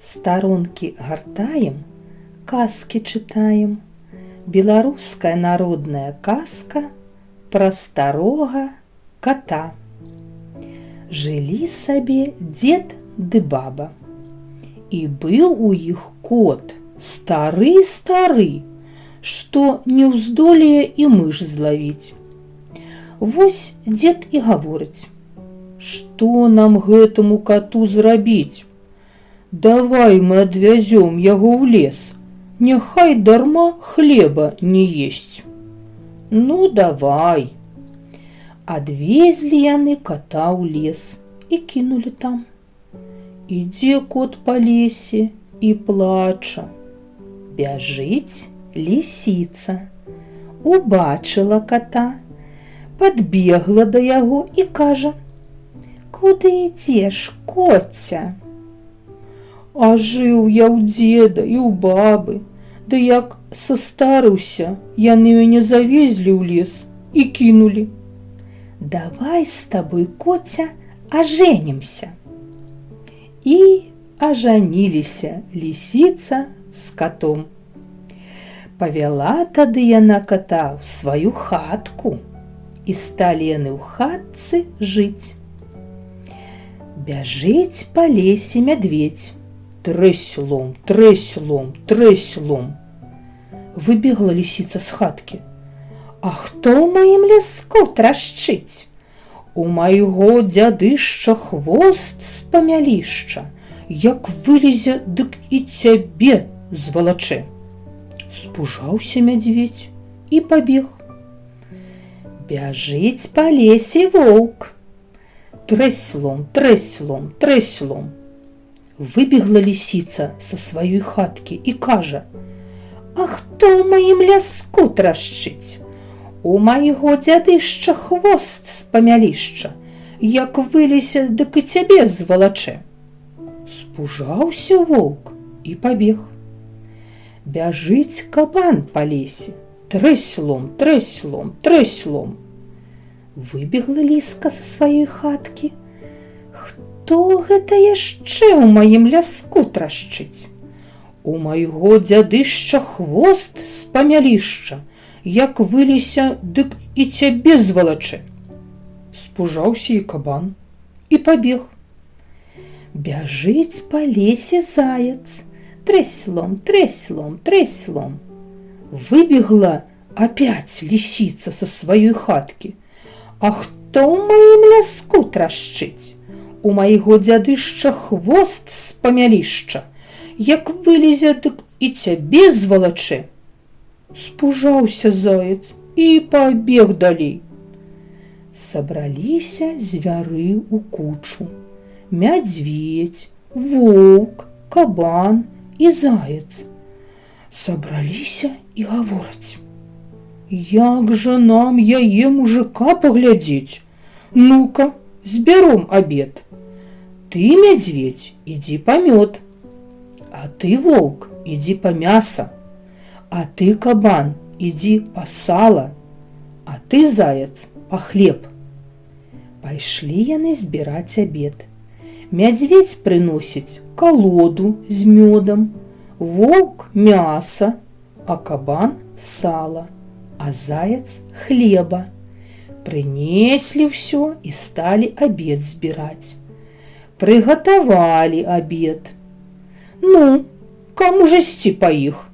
Старонкі гартаем, казкі чытаем. Беларуская народная казка пра старога кота. Жылі сабе дзед ды баба. І быў у іх кот стары-стары, што не ўздолее і мыш злавіць. Вось дзед і гаворыць: што нам гэтаму коту зрабіць? Давай мы адвязём яго ў лес, няхай дарма хлеба не есць. Ну, давай. Адвезлі яны кота ў лес і кінулі там. Ідзе кот па лесе і плача. Бяжыць лісіца, убачыла кота, падбегла да яго і кажа: куды ідзеш, коця? А жыў я ў дзеда і ў бабы, ды як састарыўся, яны мяне завезлі ў лес і кінулі. Давай з табой, коця, ажэнімся. І ажаніліся лісіца з котом. Павяла тады яна кота ў сваю хатку, і сталі яны ў хатцы жыць. Бяжыць па лесе мядведь. Трэсь-лом, трэсь-лом, трэсь-лом. Выбегла лісіца з хаткі. А хто ў маім ляску трашчыць? У майго дзядышча хвост з памялішча, як вылезе, дык і цябе звалачэ. Спужаўся мядведь і пабег. Бяжыць па лесе воўк. Трэсь-лом, трэсь-лом, трэсь-лом. Выбегла лісіца са сваёй хаткі і кажа: а хто ў маім ляску трашчыць? У майго дзядышча хвост з памялішча, як вылезе, дык і цябе звалачэ. Спужаўся воўк і пабег. Бяжыць кабан па лесе. Трэсь-лом, трэсь-лом, трэсь-лом. Выбегла ліска са сваёй хаткі. Хто гэта яшчэ ў маім ляску трашчыць? У майго дзядышча хвост з памялішча, як вылезе, дык і цябе звалачэ. Спужаўся і кабан і пабег. Бяжыць па лесе заяц. Трэсь-лом, трэсь-лом, трэсь-лом. Выбегла опять лісіца са сваёй хаткі. А хто ў маім ляску трашчыць? У майго дзядышча хвост з памялішча, як вылезе, дык і цябе звалачэ. Спужаўся заяц і пабег далей. Сабраліся звяры ў кучу. Мядзведь, воўк, кабан і заяц. Сабраліся і гавораць: як жа нам яе мужика паглядзець? Ну-ка, збяром абед. Ты, мядзведь, ідзі па мёд, а ты, воўк, ідзі па мяса, а ты, кабан, ідзі па сала, а ты, заяц, па хлеб. Пайшлі яны збіраць абед. Мядзведь прыносіць калоду з мёдам, воўк мяса, а кабан сала, а заяц хлеба. Прынеслі ўсё і сталі абед збіраць. Прыгатавалі абед. Ну, каму ж ісці па іх?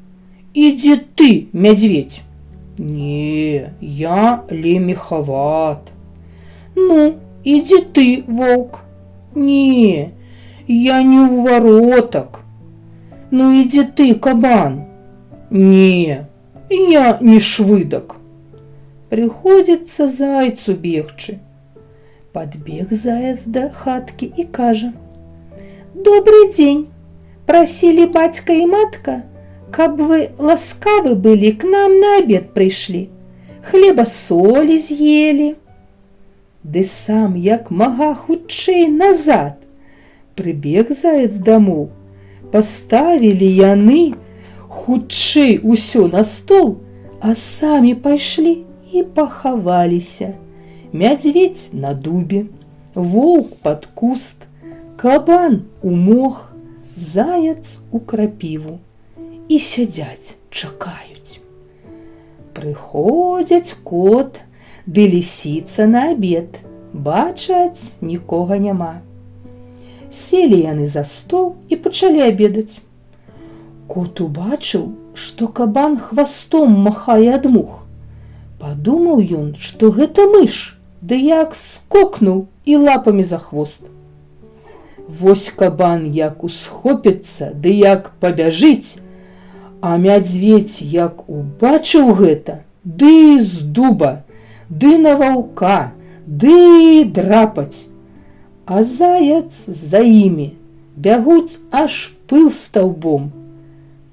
Ідзі ты, мядзведь. Не, я лемехават. Ну, ідзі ты, воўк. Не, я не ў варотак. Ну, ідзі ты, кабан. Не, я не швыдак. Прыходзіцца зайцу бегчы. Падбег заяц да хаткі і кажа: добрый дзень, прасілі бацька і матка, каб вы ласкавы былі, к нам на абед прыйшлі, хлеба солі з'елі. Ды сам як мага хутчэй назад. Прыбег заяц дамоў, паставілі яны хутчэй усё на стол, а самі пайшлі і пахаваліся. Мядзведь на дубе, воўк пад куст, кабан у мох, заяц у крапіву і сядзяць, чакаюць. Прыходзяць кот ды лісіца на абед, бачаць, нікога няма. Селі яны за стол і пачалі абедаць. Кот убачыў, што кабан хвастом махае ад мух. Падумаў ён, што гэта мыш, ды як скокнуў і лапамі за хвост. Вось кабан як усхопіцца, ды як пабяжыць, а мядзведзь як убачыў гэта, ды з дуба, ды на ваўка, ды драпаць. А заяц за імі, бягуць аж пыл стаўбом.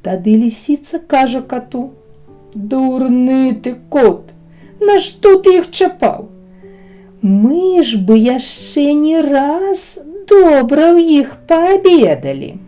Тады лісіца кажа кату: «Дурны ты, кот, нашто ты іх чапаў? Мы ж бы яшчэ не раз добра ў іх паабедалі».